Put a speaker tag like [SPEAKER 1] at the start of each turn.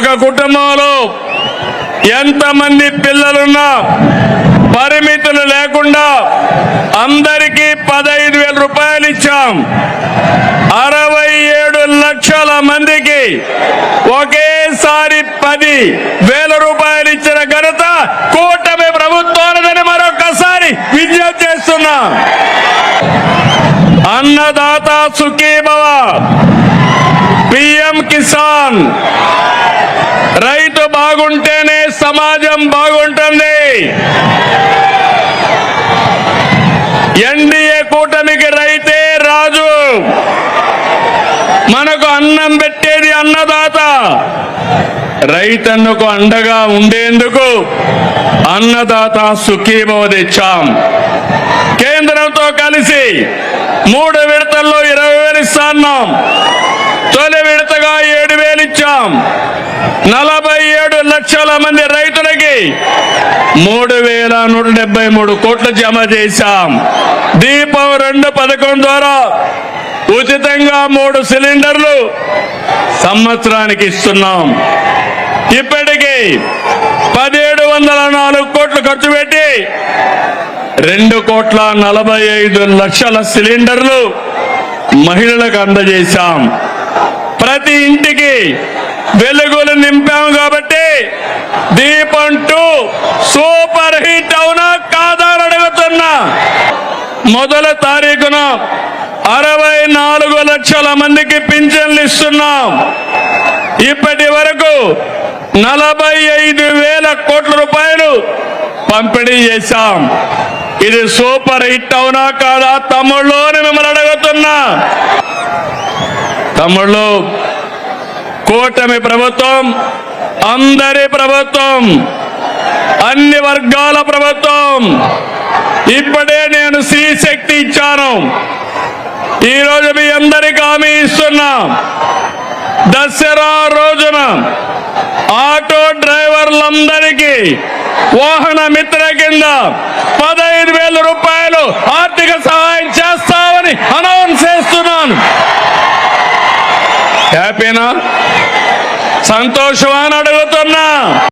[SPEAKER 1] ఒక కుటుంబంలో ఎంతమంది పిల్లలున్నా పరిమితులు లేకుండా అందరికీ 15,000 రూపాయలు ఇచ్చాం. 67 లక్షల మందికి ఒకేసారి 10,000 రూపాయలు ఇచ్చిన ఘనత కూటమి ప్రభుత్వాలదని మరొకసారి విజ్ఞప్తి చేస్తున్నా. అన్నదాత సుఖీభవ, పిఎం కిసాన్. రైతు బాగుంటేనే సమాజం బాగుంటుంది. ఎన్డీఏ కూటమికి రైతే రాజు. మనకు అన్నం పెట్టేది అన్నదాత. రైతన్నకు అండగా ఉండేందుకు అన్నదాత సుఖీభవ తెచ్చాం. కేంద్రంతో కలిసి 3 విడతల్లో 20,000 ఇస్తున్నాం. తొలి విడతగా 7,000 ఇచ్చాం. 47 లక్షల మంది రైతులకి 3,173 కోట్లు జమ చేశాం. దీపం 2 పథకం ద్వారా ఉచితంగా 3 సిలిండర్లు సంవత్సరానికి ఇస్తున్నాం. ఇప్పటికీ 1,704 కోట్లు ఖర్చు పెట్టి 2,45,00,000 సిలిండర్లు మహిళలకు అందజేశాం. ప్రతి ఇంటికి వెలుగులు నింపాం. కాబట్టి దీపం 2 సూపర్ హిట్ అవునా కాదా అని అడుగుతున్నా. మొదటి తారీఖున 64 లక్షల మందికి పింఛన్లు ఇస్తున్నాం. ఇప్పటి వరకు 45,000 కోట్ల రూపాయలు పంపిణీ చేశాం. ఇది సూపర్ హిట్ అవునా కాదా తమ్ముళ్ళు అని మిమ్మల్ని అడుగుతున్నా. తమ్ముళ్ళు, కూటమి ప్రభుత్వం అందరి ప్రభుత్వం, అన్ని వర్గాల ప్రభుత్వం. ఇప్పుడే నేను స్త్రీ శక్తి ఇచ్చాను. ఈరోజు మీ అందరికీ హామీ ఇస్తున్నా. దసరా రోజున ఆటో డ్రైవర్లందరికీ వాహన మిత్ర కింద 15,000 రూపాయలు ఆర్థిక సహాయం చేస్తామని అనౌన్స్ చేస్తున్నాను. హ్యాపీనా? సంతోషమా అని అడుగుతున్నా.